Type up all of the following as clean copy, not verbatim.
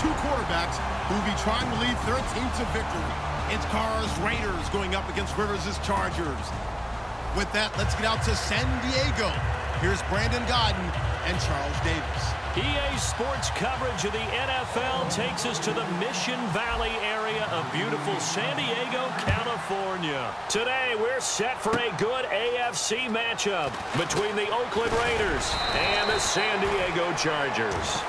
two quarterbacks who will be trying to lead their team to victory. It's Carr's Raiders going up against Rivers' Chargers. With that, let's get out to San Diego. Here's Brandon Godden and Charles Davis. EA Sports coverage of the NFL takes us to the Mission Valley area of beautiful San Diego, California. Today, we're set for a good AFC matchup between the Oakland Raiders and the San Diego Chargers.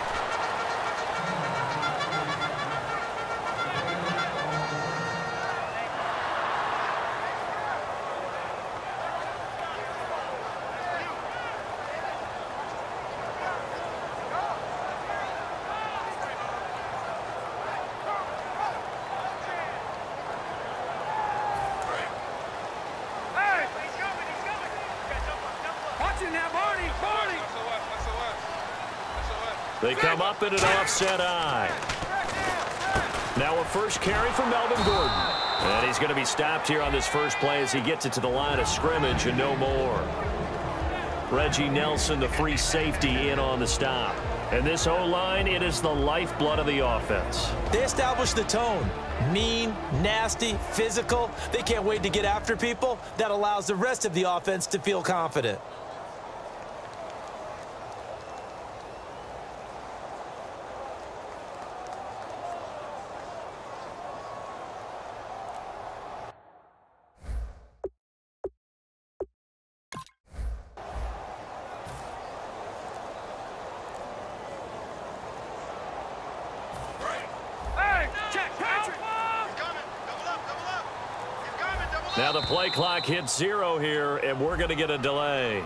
They come up in an offset eye. Now a first carry for Melvin Gordon. And he's going to be stopped here on this first play as he gets it to the line of scrimmage and no more. Reggie Nelson, the free safety, in on the stop. And this O-line, it is the lifeblood of the offense. They established the tone. Mean, nasty, physical. They can't wait to get after people. That allows the rest of the offense to feel confident. Now the play clock hits 0 here, and we're going to get a delay.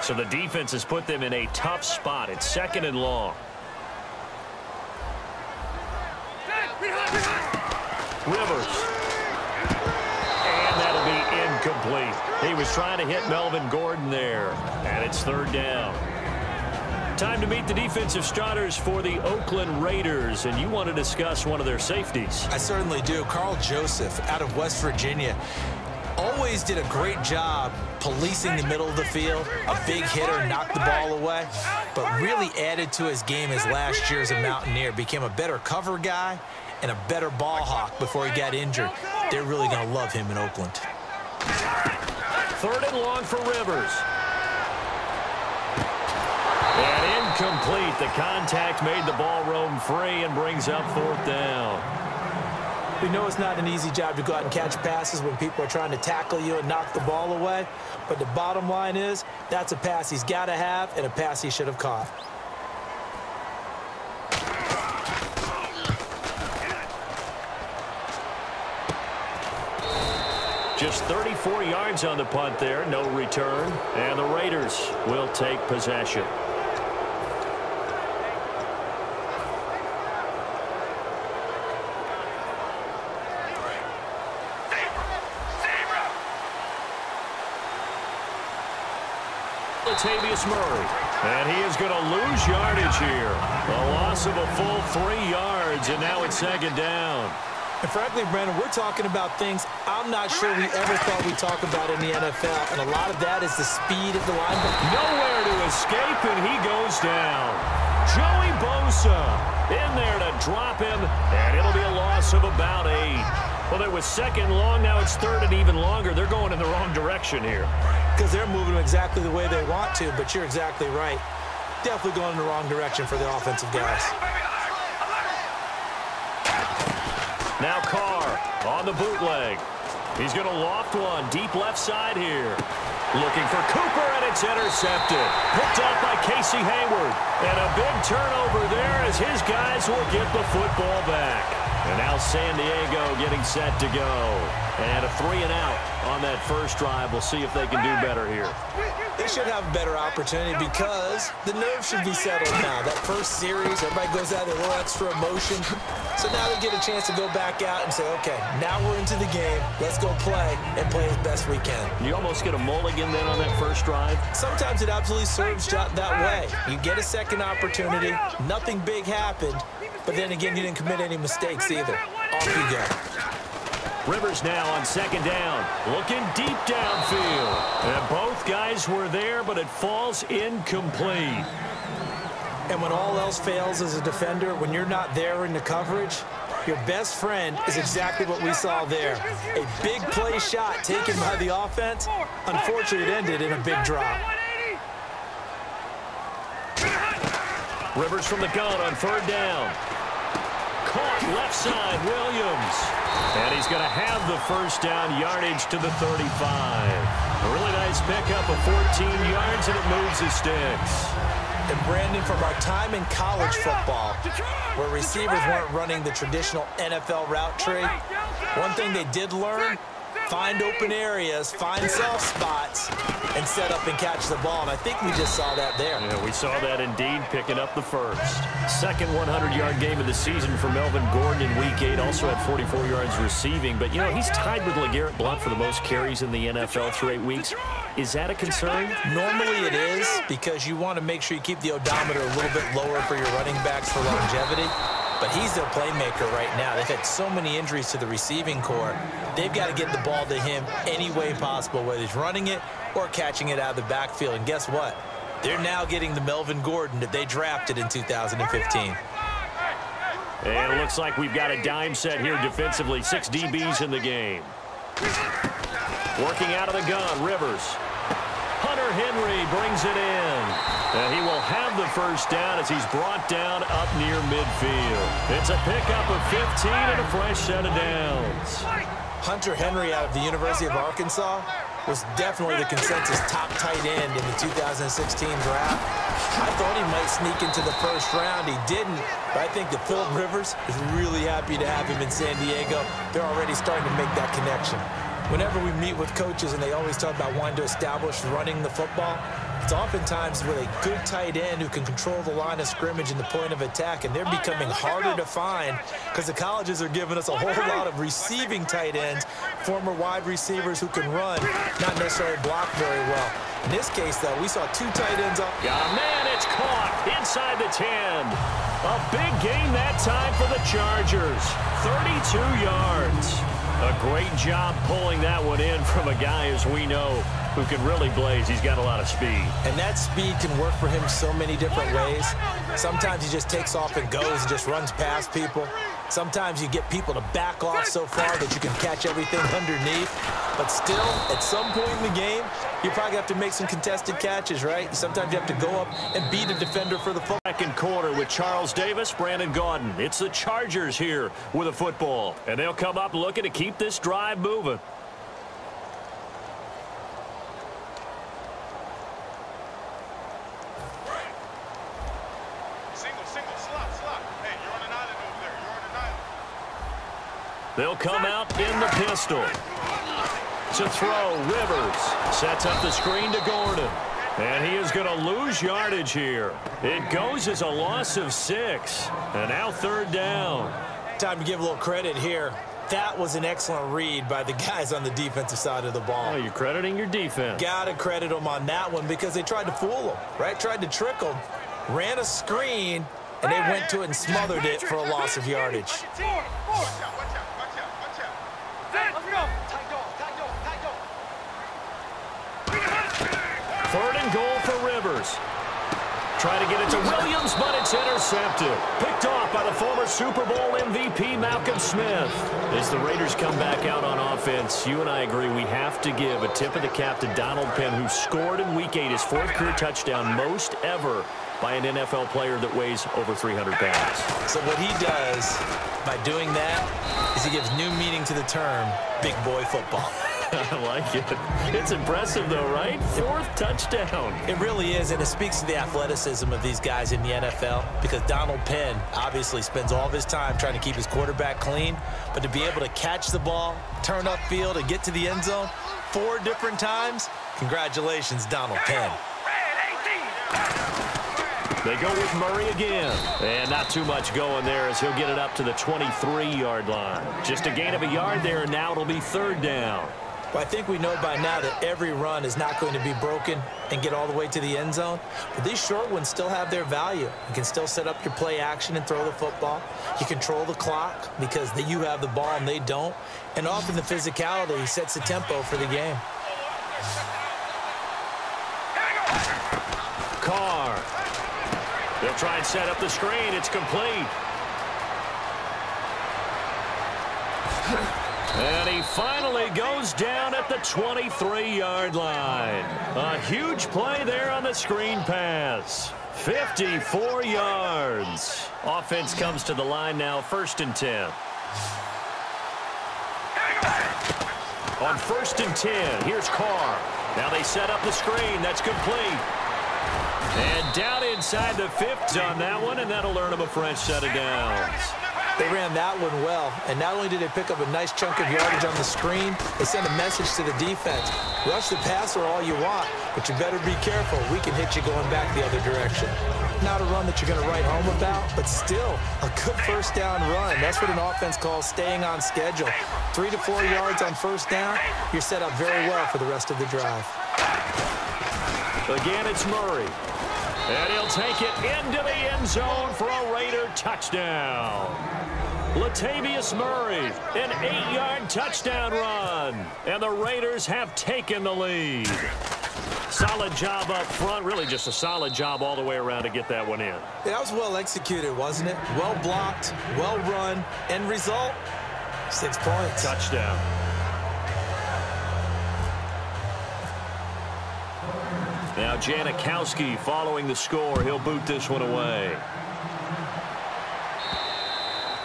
So the defense has put them in a tough spot. It's 2nd and long. Rivers. And that'll be incomplete. He was trying to hit Melvin Gordon there, and it's 3rd down. Time to meet the defensive starters for the Oakland Raiders, and you want to discuss one of their safeties. I certainly do. Carl Joseph out of West Virginia always did a great job policing the middle of the field. A big hitter, knocked the ball away, but really added to his game his last year as a Mountaineer. Became a better cover guy and a better ball hawk before he got injured. They're really going to love him in Oakland. 3rd and long for Rivers. And incomplete. The contact made the ball roam free and brings up 4th down. We know it's not an easy job to go out and catch passes when people are trying to tackle you and knock the ball away. But the bottom line is, that's a pass he's got to have and a pass he should have caught. Just 34 yards on the punt there. No return. And the Raiders will take possession. Latavius Murray. And he is going to lose yardage here. A loss of a full 3 yards, and now it's 2nd down. And frankly, Brandon, we're talking about things I'm not sure we ever thought we'd talk about in the NFL, and a lot of that is the speed of the linebacker. Nowhere to escape, and he goes down. Joey Bosa in there to drop him, and it'll be a loss of about 8. Well, it was 2nd long, now it's 3rd and even longer. They're going in the wrong direction here. Because they're moving them exactly the way they want to, but you're exactly right. Definitely going in the wrong direction for the offensive guys. Now Carr on the bootleg. He's going to loft one deep left side here. Looking for Cooper, and it's intercepted. Picked up by Casey Hayward. And a big turnover there as his guys will get the football back. And now San Diego getting set to go. And a 3-and-out on that first drive. We'll see if they can do better here. They should have a better opportunity because the nerves should be settled now. That first series, everybody goes out with a little extra emotion. So now they get a chance to go back out and say, okay, now we're into the game. Let's go play and play as best we can. You almost get a mulligan then on that first drive? Sometimes it absolutely serves that way. You get a second opportunity. Nothing big happened. But then again, you didn't commit any mistakes either. Off you go. Rivers now on second down, looking deep downfield. And both guys were there, but it falls incomplete. And when all else fails as a defender, when you're not there in the coverage, your best friend is exactly what we saw there. A big play shot taken by the offense. Unfortunately, it ended in a big drop. Rivers from the gun on third down. Caught left side, Williams. And he's going to have the first down, yardage to the 35. A really nice pickup of 14 yards, and it moves the sticks. And Brandon, from our time in college football, where receivers weren't running the traditional NFL route tree, one thing they did learn, find open areas, find soft spots, and set up and catch the ball. And I think we just saw that there. Yeah, we saw that indeed, picking up the first. Second 100-yard game of the season for Melvin Gordon in Week 8. Also had 44 yards receiving. But, you know, he's tied with LeGarrette Blount for the most carries in the NFL through 8 weeks. Is that a concern? Normally it is, because you want to make sure you keep the odometer a little bit lower for your running backs for longevity. But he's their playmaker right now. They've had so many injuries to the receiving core. They've got to get the ball to him any way possible, whether he's running it or catching it out of the backfield. And guess what? They're now getting the Melvin Gordon that they drafted in 2015. And it looks like we've got a dime set here defensively. 6 DBs in the game. Working out of the gun, Rivers. Hunter Henry brings it in. And he will have the first down as he's brought down up near midfield. It's a pickup of 15 and a fresh set of downs. Hunter Henry out of the University of Arkansas was definitely the consensus top tight end in the 2016 draft. I thought he might sneak into the first round. He didn't, but I think that Philip Rivers is really happy to have him in San Diego. They're already starting to make that connection. Whenever we meet with coaches and they always talk about wanting to establish running the football, it's oftentimes with a good tight end who can control the line of scrimmage and the point of attack, and they're becoming harder to find because the colleges are giving us a whole lot of receiving tight ends, former wide receivers who can run, not necessarily block very well. In this case, though, we saw 2 tight ends up. Got a man, it's caught inside the 10. A big gain that time for the Chargers. 32 yards. A great job pulling that one in from a guy, as we know, who can really blaze. He's got a lot of speed. And that speed can work for him so many different ways. Sometimes he just takes off and goes and just runs past people. Sometimes you get people to back off so far that you can catch everything underneath. But still, at some point in the game, you probably have to make some contested catches, right? Sometimes you have to go up and beat a defender for the football. Second quarter with Charles Davis, Brandon Gaudin. It's the Chargers here with a football. And they'll come up looking to keep this drive moving. They'll come out in the pistol. To throw, Rivers sets up the screen to Gordon. And he is going to lose yardage here. It goes as a loss of 6. And now third down. Time to give a little credit here. That was an excellent read by the guys on the defensive side of the ball. Oh, you're crediting your defense. Got to credit them on that one because they tried to fool them, right? Tried to trick them. Ran a screen, and they went to it and smothered it for a loss of yardage. Third and goal for Rivers. Trying to get it to Williams, but it's intercepted. Picked off by the former Super Bowl MVP, Malcolm Smith. As the Raiders come back out on offense, you and I agree we have to give a tip of the cap to Donald Penn, who scored in Week 8 his 4th career touchdown, most ever by an NFL player that weighs over 300 pounds. So what he does by doing that is he gives new meaning to the term big boy football. I like it. It's impressive, though, right? 4th touchdown. It really is, and it speaks to the athleticism of these guys in the NFL because Donald Penn obviously spends all of his time trying to keep his quarterback clean, but to be able to catch the ball, turn upfield, and get to the end zone 4 different times, congratulations, Donald Penn. They go with Murray again. And not too much going there as he'll get it up to the 23-yard line. Just a gain of a yard there, and now it'll be third down. Well, I think we know by now that every run is not going to be broken and get all the way to the end zone. But these short ones still have their value. You can still set up your play action and throw the football. You control the clock because you have the ball and they don't. And often the physicality sets the tempo for the game. Carr. They'll try and set up the screen. It's complete. And he finally goes down at the 23-yard line. A huge play there on the screen pass. 54 yards. Offense comes to the line now, 1st and 10. On 1st and 10, here's Carr. Now they set up the screen. That's complete. And down inside the 50 on that one, and that'll earn him a fresh set of downs. They ran that one well, and not only did they pick up a nice chunk of yardage on the screen, they sent a message to the defense. Rush the passer all you want, but you better be careful. We can hit you going back the other direction. Not a run that you're going to write home about, but still a good 1st down run. That's what an offense calls staying on schedule. 3 to 4 yards on 1st down, you're set up very well for the rest of the drive. Again, it's Murray. And he'll take it into the end zone for a Raider touchdown. Latavius Murray, an 8-yard touchdown run. And the Raiders have taken the lead. Solid job up front. Really just a solid job all the way around to get that one in. That was well executed, wasn't it? Well blocked, well run. End result, 6 points. Touchdown. Now Janikowski following the score. He'll boot this one away.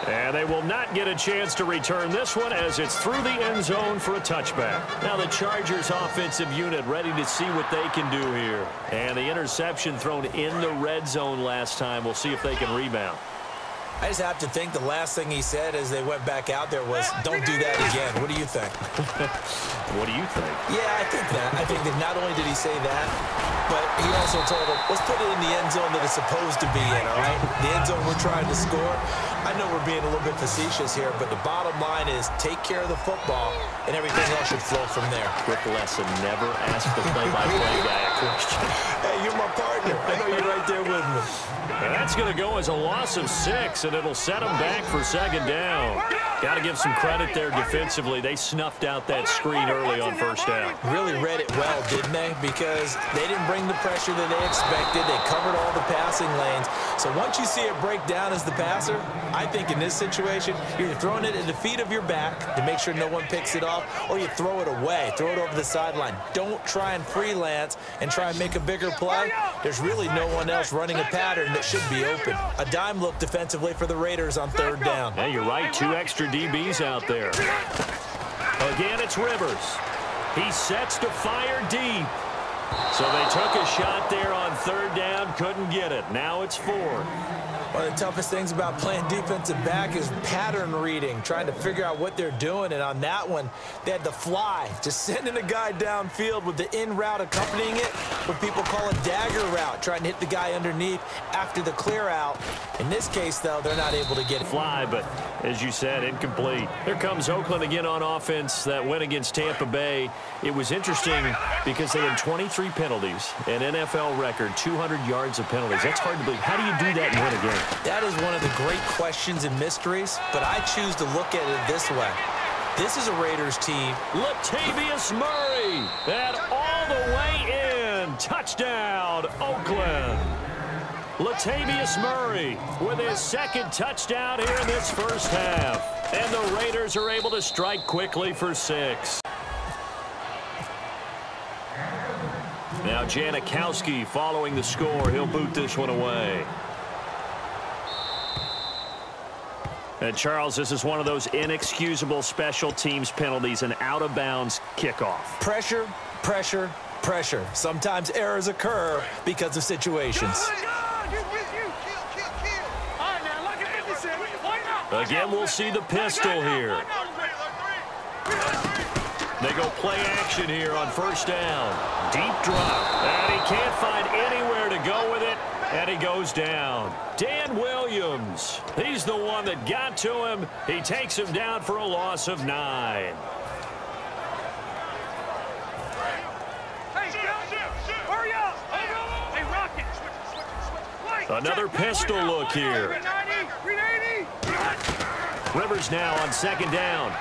And they will not get a chance to return this one as it's through the end zone for a touchback. Now the Chargers offensive unit ready to see what they can do here. And the interception thrown in the red zone last time. We'll see if they can rebound. I just have to think the last thing he said as they went back out there was, don't do that again. What do you think? What do you think? Yeah, I think that. I think that not only did he say that, but he also told them, let's put it in the end zone that it's supposed to be in, all right? The end zone we're trying to score. I know we're being a little bit facetious here, but the bottom line is take care of the football, and everything else should flow from there. Quick lesson, never ask the play-by-play guy a question. Hey, you're my partner. I know you're right there with me. And that's going to go as a loss of 6, and it'll set them back for 2nd down. Got to give some credit there defensively. They snuffed out that screen early on 1st down. Really read it well, didn't they? Because they didn't bring the pressure that they expected. They covered all the passing lanes. So once you see it break down as the passer, I think in this situation, you're either throwing it at the feet of your back to make sure no one picks it off, or you throw it away, throw it over the sideline. Don't try and freelance and try and make a bigger play. There's really no one else running a pattern that should be open. A dime look defensively for the Raiders on 3rd down. Yeah, you're right. 2 extra DBs out there. Again, it's Rivers. He sets to fire deep. So they took a shot there on 3rd down, couldn't get it. Now it's 4th. One of the toughest things about playing defensive back is pattern reading, trying to figure out what they're doing. And on that one, they had to fly, just sending a guy downfield with the in route accompanying it, what people call a dagger route, trying to hit the guy underneath after the clear out. In this case, though, they're not able to get it. Fly, but as you said, incomplete. Here comes Oakland again on offense. That win against Tampa Bay. It was interesting because they had 23 penalties, an NFL record, 200 yards of penalties. That's hard to believe. How do you do that and win a game? That is one of the great questions and mysteries, but I choose to look at it this way. This is a Raiders team. Latavius Murray, and all the way in. Touchdown, Oakland. Latavius Murray with his 2nd touchdown here in this 1st half. And the Raiders are able to strike quickly for 6. Now Janikowski following the score. He'll boot this one away. And Charles, this is one of those inexcusable special teams penalties, an out-of-bounds kickoff. Pressure, pressure, pressure. Sometimes errors occur because of situations. Again, we'll see the pistol here. They go play action here on 1st down. Deep drop. And he can't find anywhere to go with it. And he goes down. Dan Williams. He's the one that got to him. He takes him down for a loss of 9. Another pistol look here. Rivers now on second down.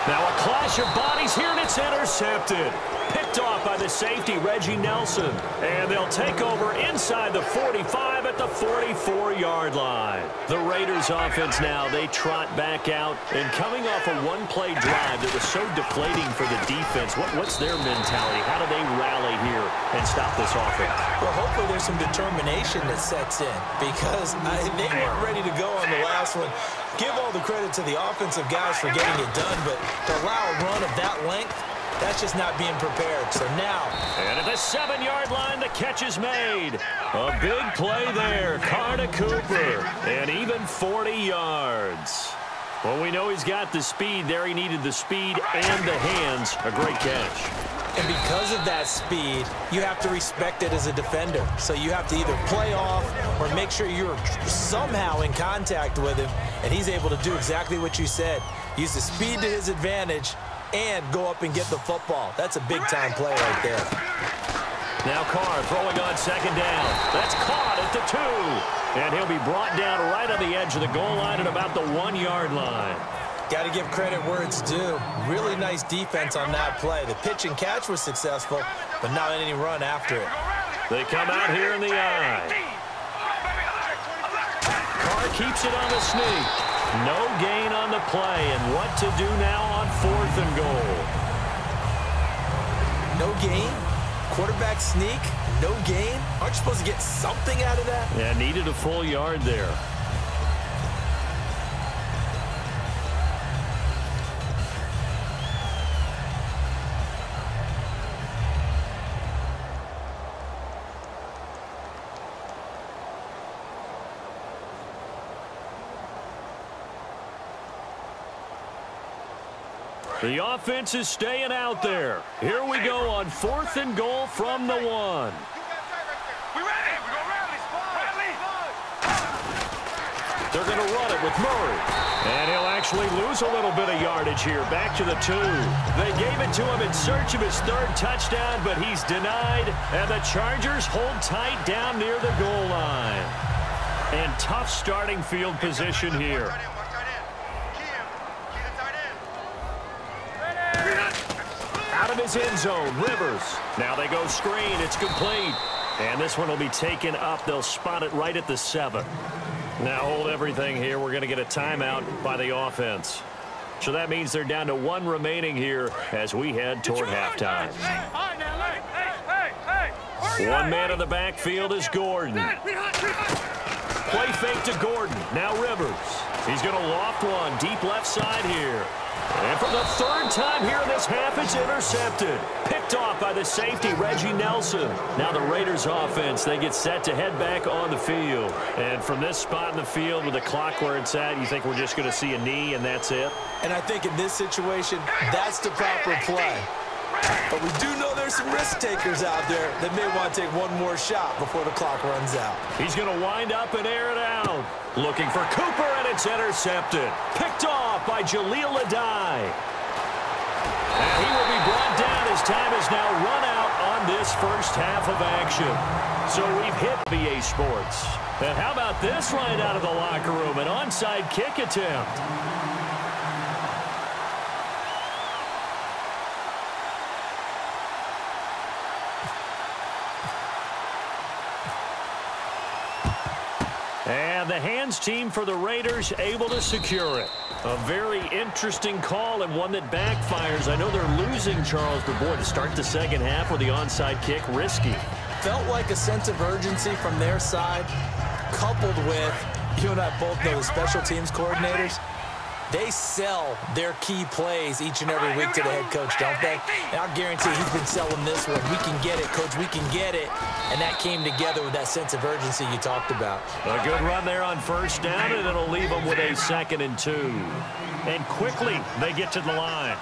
Now a clash of bodies here, and it's intercepted. Picked off by the safety, Reggie Nelson. And they'll take over inside the 45 at the 44-yard line. The Raiders offense now, they trot back out. And coming off a one-play drive that was so deflating for the defense, what's their mentality? How do they rally here and stop this offense? Well, hopefully there's some determination that sets in because they weren't ready to go on the last one. Give all the credit to the offensive guys for getting it done, but to allow a run of that length, that's just not being prepared. So now. And at the 7-yard line, the catch is made. A big play there. Carr to Cooper. And even 40 yards. Well, we know he's got the speed there. He needed the speed and the hands. A great catch. And because of that speed, you have to respect it as a defender. So you have to either play off or make sure you're somehow in contact with him. And he's able to do exactly what you said. Use the speed to his advantage and go up and get the football. That's a big-time play right there. Now Carr throwing on second down. That's caught at the 2. And he'll be brought down right on the edge of the goal line at about the 1-yard line. Got to give credit where it's due. Really nice defense on that play. The pitch and catch was successful, but not any run after it. They come out here in the eye. Carr keeps it on the sneak. No gain on the play, and what to do now on 4th and goal. No gain? Quarterback sneak? No gain? Aren't you supposed to get something out of that? Yeah, needed a full yard there. The offense is staying out there. Here we go on 4th and goal from the 1. They're going to run it with Murray. And he'll actually lose a little bit of yardage here. Back to the 2. They gave it to him in search of his 3rd touchdown, but he's denied. And the Chargers hold tight down near the goal line. And tough starting field position here. Out of his end zone, Rivers. Now they go screen. It's complete. And this one will be taken up. They'll spot it right at the 7. Now hold everything here. We're going to get a timeout by the offense. So that means they're down to 1 remaining here as we head toward halftime. One man in the backfield is Gordon. Play fake to Gordon. Now Rivers. He's going to loft one deep left side here. And for the 3rd time here in this half, it's intercepted. Picked off by the safety, Reggie Nelson. Now the Raiders offense, they get set to head back on the field. And from this spot in the field with the clock where it's at, you think we're just going to see a knee and that's it? And I think in this situation, that's the proper play. But we do know there's some risk takers out there that may want to take one more shot before the clock runs out. He's going to wind up and air it out. Looking for Cooper, and it's intercepted. Picked off by Jaleel Adai. And he will be brought down as time is now run out on this first half of action. So we've hit BA Sports. And how about this right out of the locker room? An onside kick attempt. And the hands team for the Raiders able to secure it. A very interesting call and one that backfires. I know they're losing, Charles, but boy, to start the second half with the onside kick, risky. Felt like a sense of urgency from their side, coupled with, you and I both know the special teams coordinators. They sell their key plays each and every week to the head coach, don't they? And I'll guarantee he's been selling this one. We can get it, coach. We can get it. And that came together with that sense of urgency you talked about. A good run there on first down, and it'll leave them with a 2nd and 2. And quickly, they get to the line.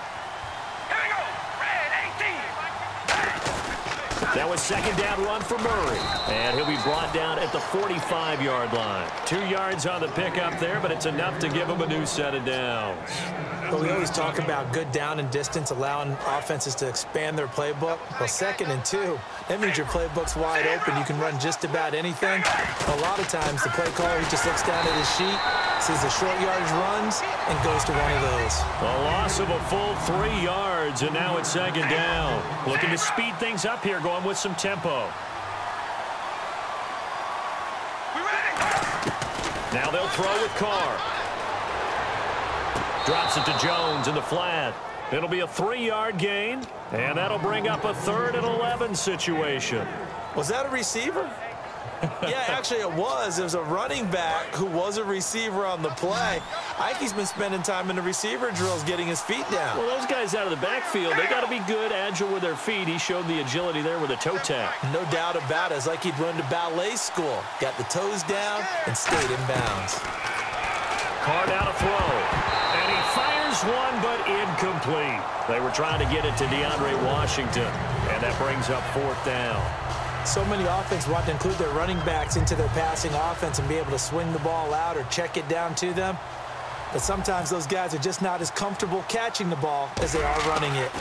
Now a second down run for Murray. And he'll be brought down at the 45-yard line. 2 yards on the pickup there, but it's enough to give him a new set of downs. Well, we always talk about good down and distance, allowing offenses to expand their playbook. Well, 2nd and 2, that means your playbook's wide open. You can run just about anything. A lot of times, the play caller, he just looks down at his sheet, sees the short yardage runs, and goes to one of those. A loss of a full 3 yards, and now it's 2nd down. Looking to speed things up here, going with some tempo. Now they'll throw with Carr. Drops it to Jones in the flat. It'll be a 3-yard gain, and that'll bring up a 3rd and 11 situation. Was that a receiver? Yeah, actually it was. It was a running back who was a receiver on the play. Ike's been spending time in the receiver drills getting his feet down. Well, those guys out of the backfield, they got to be good, agile with their feet. He showed the agility there with a toe tap. No doubt about it. It's like he'd run to ballet school. Got the toes down and stayed in bounds. Carr down a throw. And he fires one, but incomplete. They were trying to get it to DeAndre Washington, and that brings up 4th down. So many offenses want to include their running backs into their passing offense and be able to swing the ball out or check it down to them. But sometimes those guys are just not as comfortable catching the ball as they are running it.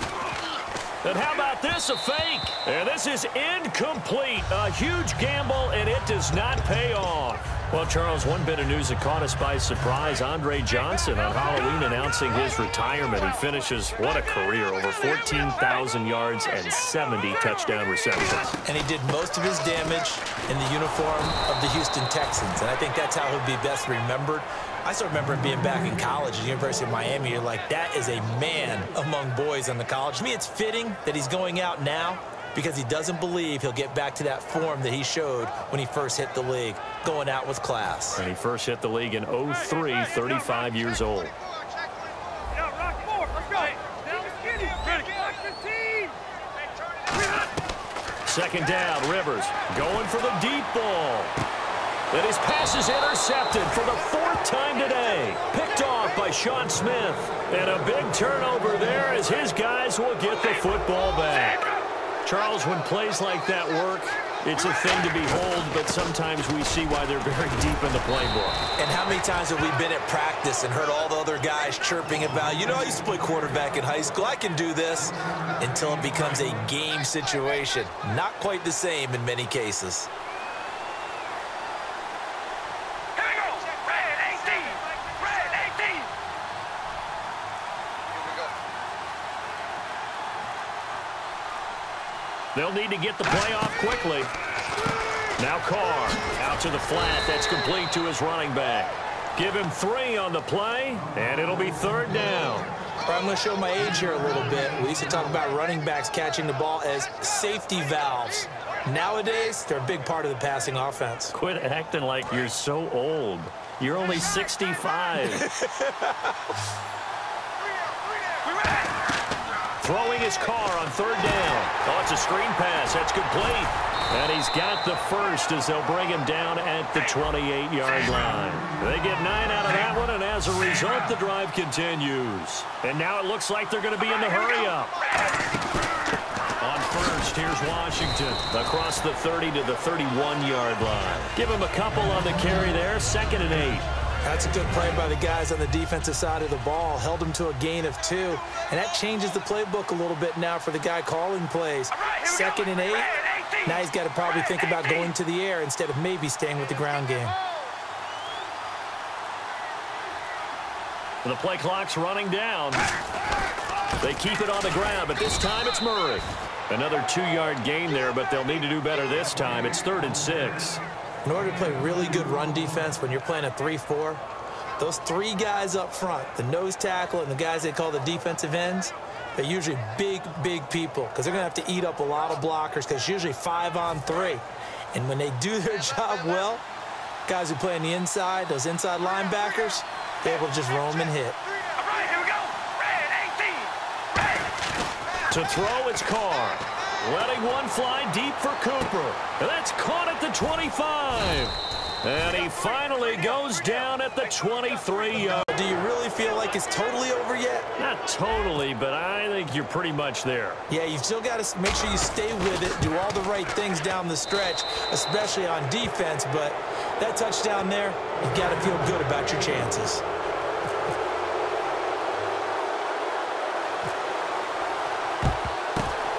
And how about this, a fake? And this is incomplete. A huge gamble, and it does not pay off. Well, Charles, one bit of news that caught us by surprise. Andre Johnson on Halloween announcing his retirement. He finishes, what a career, over 14,000 yards and 70 touchdown receptions. And he did most of his damage in the uniform of the Houston Texans, and I think that's how he'll be best remembered. I still remember him being back in college at the University of Miami. You're like, that is a man among boys on the college. To me, it's fitting that he's going out now because he doesn't believe he'll get back to that form that he showed when he first hit the league, going out with class. And he first hit the league in 03, 35 years old. Second down, Rivers going for the deep ball. And his pass is intercepted for the 4th time today. Picked off by Sean Smith. And a big turnover there as his guys will get the football back. Charles, when plays like that work, it's a thing to behold, but sometimes we see why they're very deep in the playbook. And how many times have we been at practice and heard all the other guys chirping about, you know, I used to play quarterback in high school, I can do this, until it becomes a game situation. Not quite the same in many cases. They'll need to get the play off quickly. Now Carr out to the flat. That's complete to his running back. Give him 3 on the play, and it'll be 3rd down. I'm going to show my age here a little bit. We used to talk about running backs catching the ball as safety valves. Nowadays, they're a big part of the passing offense. Quit acting like you're so old. You're only 65. Throwing his Carr on 3rd down. Oh, it's a screen pass. That's complete. And he's got the first as they'll bring him down at the 28-yard line. They get 9 out of that one, and as a result, the drive continues. And now it looks like they're going to be in the hurry-up. On first, here's Washington across the 30 to the 31-yard line. Give him a couple on the carry there, 2nd and 8. That's a good play by the guys on the defensive side of the ball. Held them to a gain of 2. And that changes the playbook a little bit now for the guy calling plays. 2nd and 8. Now he's got to probably think about going to the air instead of maybe staying with the ground game. The play clock's running down. They keep it on the ground, but this time it's Murray. Another 2-yard gain there, but they'll need to do better this time. It's 3rd and 6. In order to play really good run defense when you're playing a 3-4, those 3 guys up front, the nose tackle and the guys they call the defensive ends, they're usually big, big people because they're going to have to eat up a lot of blockers because it's usually 5 on 3. And when they do their job well, guys who play on the inside, those inside linebackers, they're able to just roam and hit. To throw, it's Carr. Letting one fly deep for Cooper. And that's caught at the 25. And he finally goes down at the 23-yard. Do you really feel like it's totally over yet? Not totally, but I think you're pretty much there. Yeah, you've still got to make sure you stay with it, do all the right things down the stretch, especially on defense. But that touchdown there, you've got to feel good about your chances.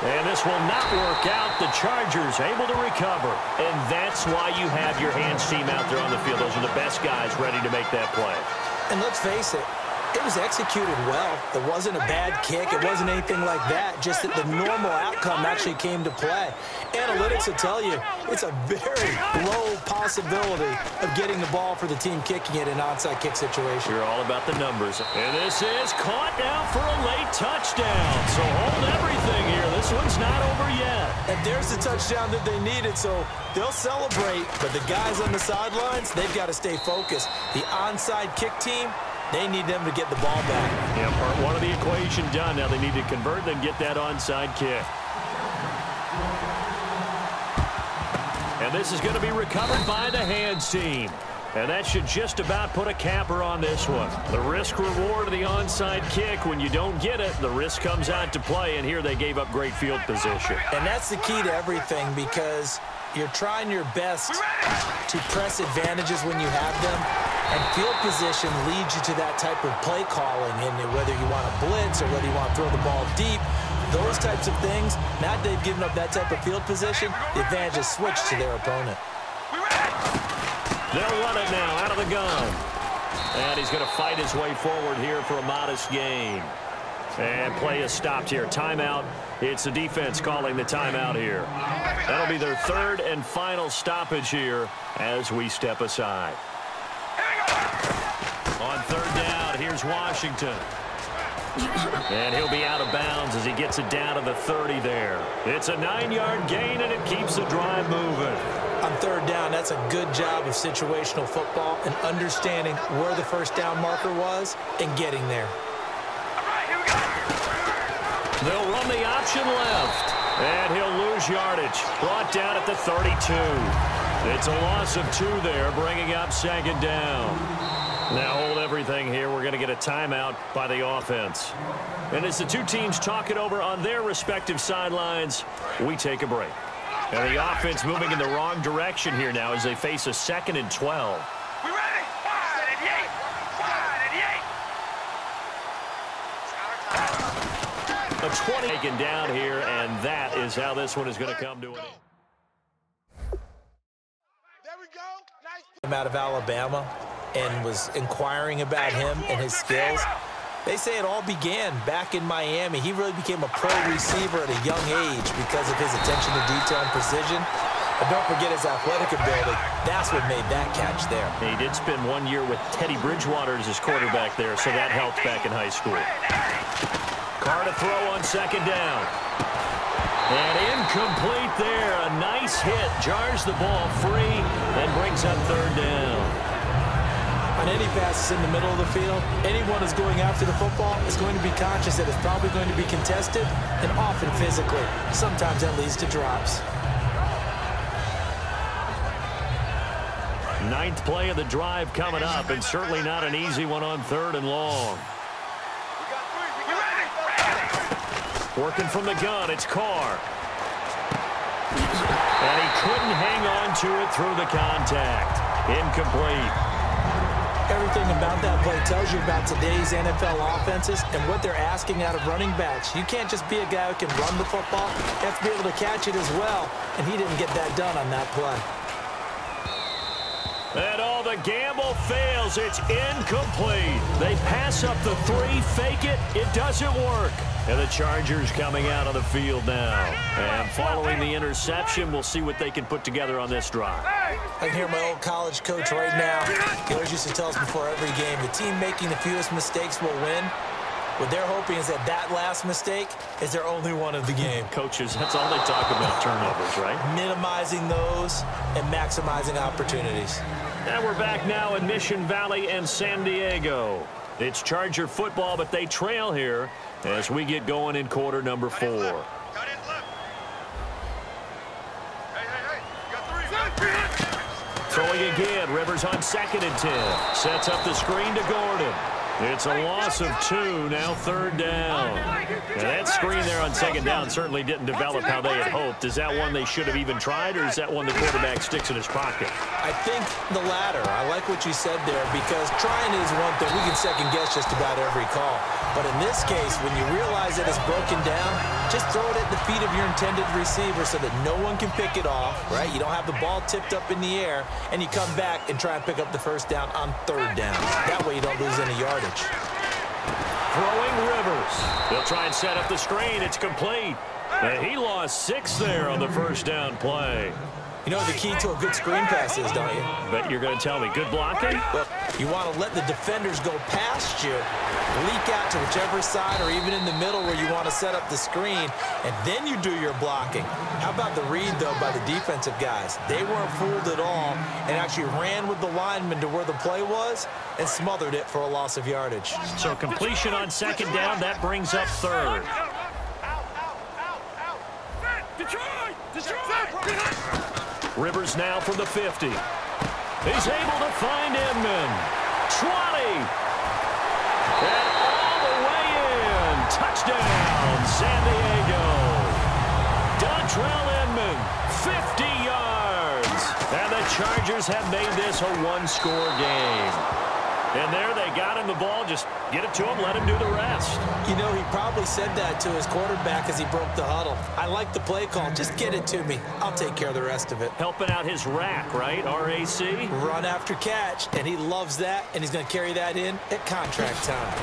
And this will not work out. The Chargers able to recover. And that's why you have your hands team out there on the field. Those are the best guys ready to make that play. And let's face it, it was executed well. It wasn't a bad kick. It wasn't anything like that. Just that the normal outcome actually came to play. Analytics will tell you it's a very low possibility of getting the ball for the team kicking it in an onside kick situation. You're all about the numbers. And this is caught now for a late touchdown. So hold everything here. This one's not over yet. And there's the touchdown that they needed, so they'll celebrate. But the guys on the sidelines, they've got to stay focused. The onside kick team, they need them to get the ball back. Yeah, part one of the equation done. Now they need to convert, then get that onside kick. And this is going to be recovered by the hands team. And that should just about put a capper on this one. The risk-reward of the onside kick, when you don't get it, the risk comes out to play, and here they gave up great field position. And that's the key to everything, because you're trying your best to press advantages when you have them, and field position leads you to that type of play calling, and whether you want to blitz or whether you want to throw the ball deep, those types of things, now they've given up that type of field position, the advantage is switched to their opponent. They'll run it now out of the gun. And he's going to fight his way forward here for a modest gain. And play is stopped here. Timeout. It's the defense calling the timeout here. That'll be their third and final stoppage here as we step aside. On third down, here's Washington. And he'll be out of bounds as he gets it down to the 30 there. It's a 9-yard gain, and it keeps the drive moving. On third down, that's a good job of situational football and understanding where the first down marker was and getting there. They'll run the option left, and he'll lose yardage. Brought down at the 32. It's a loss of 2 there, bringing up second down. Now hold everything here. We're going to get a timeout by the offense. And as the two teams talk it over on their respective sidelines, we take a break. And the offense moving in the wrong direction here now as they face a 2nd and 12. We ready? 5 and 8. A 20 taken down here, and that is how this one is going to come to an end. There we go. Nice. Out of Alabama and was inquiring about him and his skills. They say it all began back in Miami. He really became a pro receiver at a young age because of his attention to detail and precision. And don't forget his athletic ability. That's what made that catch there. He did spend 1 year with Teddy Bridgewater as his quarterback there, so that helped back in high school. Carr to throw on second down. And incomplete there. A nice hit. Jars the ball free and brings up third down. On any passes in the middle of the field, anyone who's going after the football is going to be conscious that it's probably going to be contested and often physically. Sometimes that leads to drops. 9th play of the drive coming up, and certainly not an easy one on 3rd and long. Working from the gun, it's Carr. And he couldn't hang on to it through the contact. Incomplete. Everything about that play tells you about today's NFL offenses and what they're asking out of running backs. You can't just be a guy who can run the football. You have to be able to catch it as well, and he didn't get that done on that play. And all the gamble fails. It's incomplete. They pass up the 3, fake it. It doesn't work. And the Chargers coming out on the field now. And following the interception, we'll see what they can put together on this drive. I can hear my old college coach right now. He always used to tell us before every game, the team making the fewest mistakes will win. What they're hoping is that last mistake is their only one of the game. Coaches, that's all they talk about, turnovers, right? Minimizing those and maximizing opportunities. And we're back now in Mission Valley and San Diego. It's Charger football, but they trail here as we get going in quarter number 4. Throwing again. Rivers on 2nd and 10. Sets up the screen to Gordon. It's a loss of 2, now 3rd down. Now that screen there on 2nd down certainly didn't develop how they had hoped. Is that one they should have even tried, or is that one the quarterback sticks in his pocket? I think the latter. I like what you said there, because trying is one thing. We can second-guess just about every call. But in this case, when you realize that it's broken down, just throw it at the feet of your intended receiver so that no one can pick it off, right? You don't have the ball tipped up in the air, and you come back and try and pick up the 1st down on 3rd down. That way you don't lose any yardage. Throwing Rivers. He'll try and set up the screen. It's complete. And he lost 6 there on the 1st down play. You know what the key to a good screen pass is, don't you? Bet you're going to tell me. Good blocking? Well, you want to let the defenders go past you, leak out to whichever side or even in the middle where you want to set up the screen, and then you do your blocking. How about the read, though, by the defensive guys? They weren't fooled at all and actually ran with the lineman to where the play was and smothered it for a loss of yardage. So completion on 2nd down, that brings up 3rd. Rivers now from the 50. He's able to find Inman. 20. And all the way in. Touchdown, San Diego. Dontrell Inman, 50 yards. And the Chargers have made this a 1-score game. And there they got him the ball. Just get it to him, let him do the rest. You know, he probably said that to his quarterback as he broke the huddle. I like the play call. Just get it to me. I'll take care of the rest of it. Helping out his rack, right? R-A-C? Run after catch, and he loves that, and he's going to carry that in at contract time.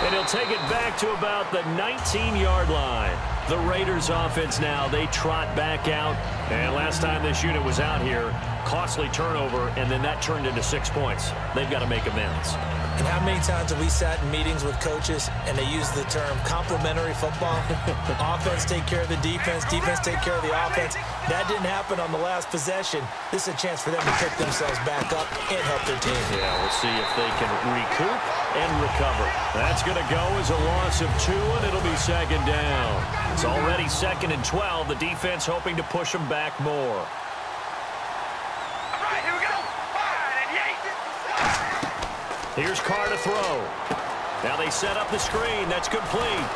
And he'll take it back to about the 19-yard line. The Raiders offense now, they trot back out. And last time this unit was out here, costly turnover, and then that turned into 6 points. They've got to make amends. And how many times have we sat in meetings with coaches and they use the term complementary football? Offense take care of the defense, defense take care of the offense. That didn't happen on the last possession. This is a chance for them to pick themselves back up and help their team. Yeah, we'll see if they can recoup and recover. That's going to go as a loss of 2, and it'll be 2nd down. It's already 2nd and 12. The defense hoping to push them back more. Here's Carr to throw. Now they set up the screen. That's complete.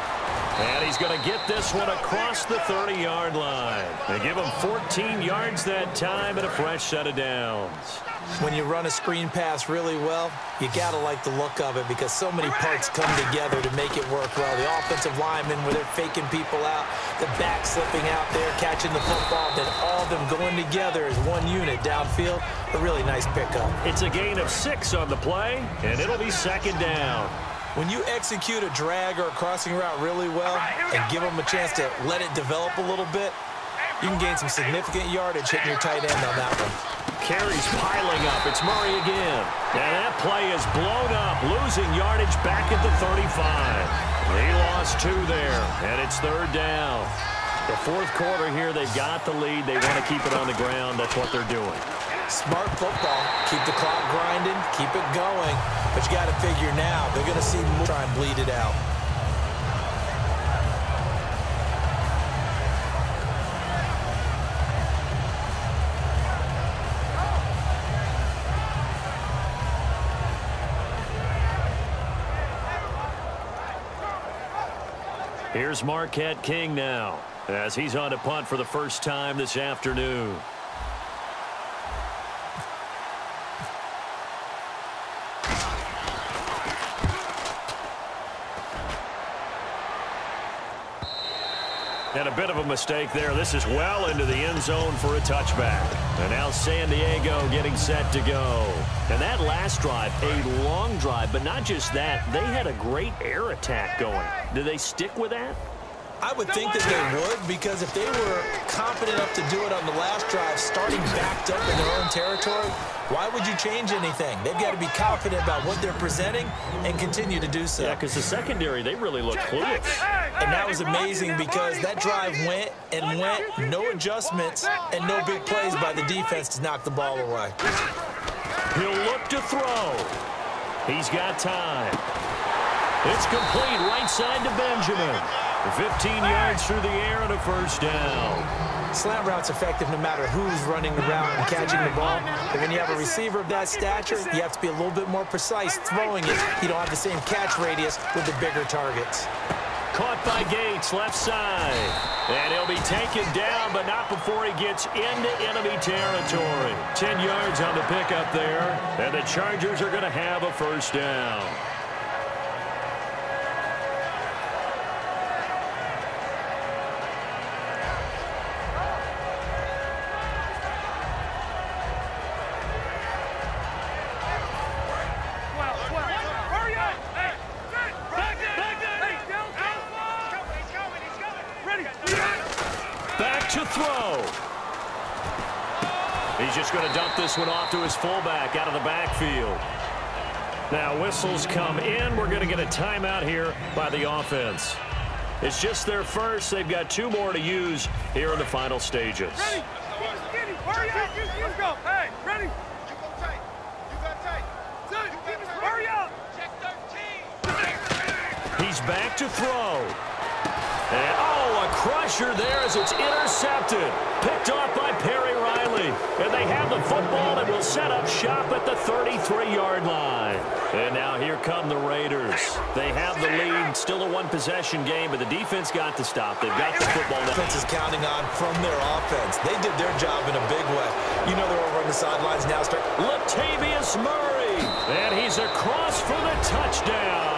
And he's going to get this one across the 30-yard line. They give him 14 yards that time and a fresh set of downs. When you run a screen pass really well, you got to like the look of it because so many parts come together to make it work well. The offensive linemen, where they're faking people out, the back slipping out there, catching the football, then all of them going together as one unit downfield. A really nice pickup. It's a gain of 6 on the play, and it'll be 2nd down. When you execute a drag or a crossing route really well and give them a chance to let it develop a little bit, you can gain some significant yardage hitting your tight end on that one. Carries piling up. It's Murray again. And that play is blown up, losing yardage back at the 35. He lost 2 there, and it's 3rd down. The 4th quarter here, they've got the lead. They want to keep it on the ground. That's what they're doing. Smart football. Keep the clock grinding. Keep it going. But you got to figure now, they're going to see more try and bleed it out. Here's Marquette King now, as he's on to punt for the first time this afternoon. And a bit of a mistake there. This is well into the end zone for a touchback. And now San Diego getting set to go. And that last drive, a long drive, but not just that. They had a great air attack going. Do they stick with that? I would think that they would, because if they were confident enough to do it on the last drive, starting backed up in their own territory, why would you change anything? They've got to be confident about what they're presenting and continue to do so. Yeah, because the secondary, they really looked clueless. And that was amazing because that drive went and went, no adjustments, and no big plays by the defense to knock the ball away. He'll look to throw. He's got time. It's complete right side to Benjamin. 15 yards through the air and a first down. Slant route's effective no matter who's running the route and catching the ball. But when you have a receiver of that stature, you have to be a little bit more precise throwing it. You don't have the same catch radius with the bigger targets. Caught by Gates, left side. And he'll be taken down, but not before he gets into enemy territory. 10 yards on the pickup there. And the Chargers are going to have a first down. Back to throw. He's just going to dump this one off to his fullback out of the backfield. Now whistles come in. We're going to get a timeout here by the offense. It's just their first. They've got 2 more to use here in the final stages. Ready? Hurry up! Let's go! Hey, ready? You go tight. You got tight. Hurry up! Check 13. He's back to throw. And, oh, a crusher there as it's intercepted. Picked off by Perry Riley. And they have the football and will set up shop at the 33-yard line. And now here come the Raiders. They have the lead. Still a one-possession game, but the defense got to stop. They've got the football now. Defense is counting on from their offense. They did their job in a big way. You know they're over on the sidelines now. Latavius Murray. And he's across for the touchdown.